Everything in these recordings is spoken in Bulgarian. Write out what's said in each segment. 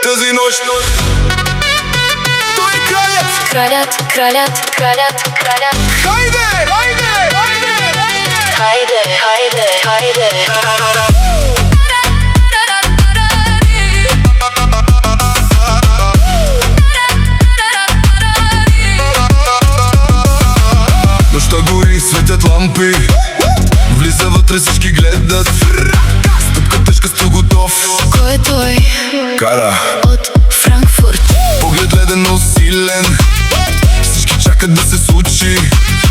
тази нощ. Той е кралят. Кралят. Хайде! Хайде. Нощта гори, светят лампи. Влиза вътре, всички гледат. Стъпка тежка, сто готов. Кой е той? Кара От Франкфурт. поглед ледено силен. Всички чакат да се случи.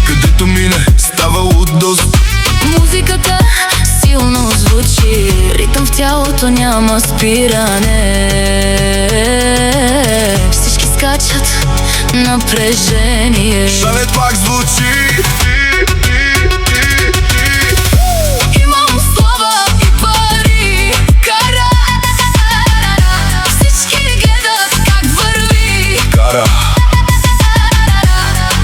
Където мине, става лудост. Музиката силно звучи, ритъм в тялото, няма спиране. Всички скачат, напрежение. Шалет пак звучи. Имам слава и пари. Кара. Всички гледат как върви. Кара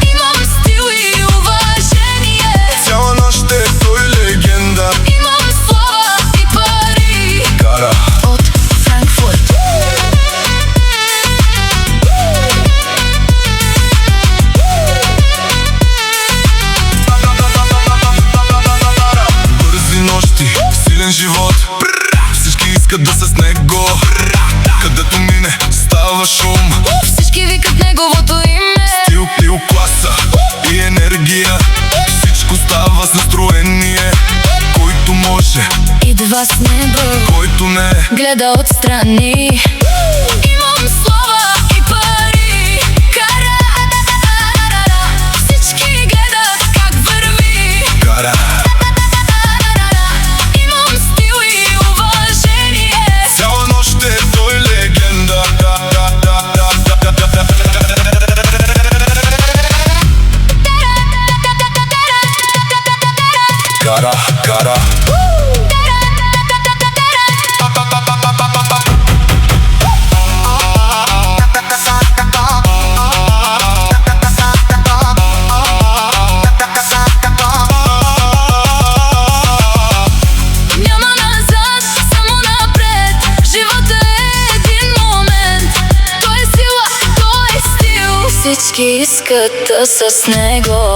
Имам стил и уважение. цяла нощ е той легенда. Имам слава и пари. Кара От Франкфурт. Бързи нощи, силен живот. Всички искат да са с него. Където мине, става шум. Всички викат неговото име. Стил, класа и енергия. Всичко става с настроение. Който може, Идва с небо, който не. гледа отстрани. Имам слава и пари. Кара. Всички гледат как върви. Кара Имам стил и уважение. цяла нощ е той легенда. Кара Няма назад, само напред. Живота е един момент. Той е сила, той е стил. Всички искат да са с него.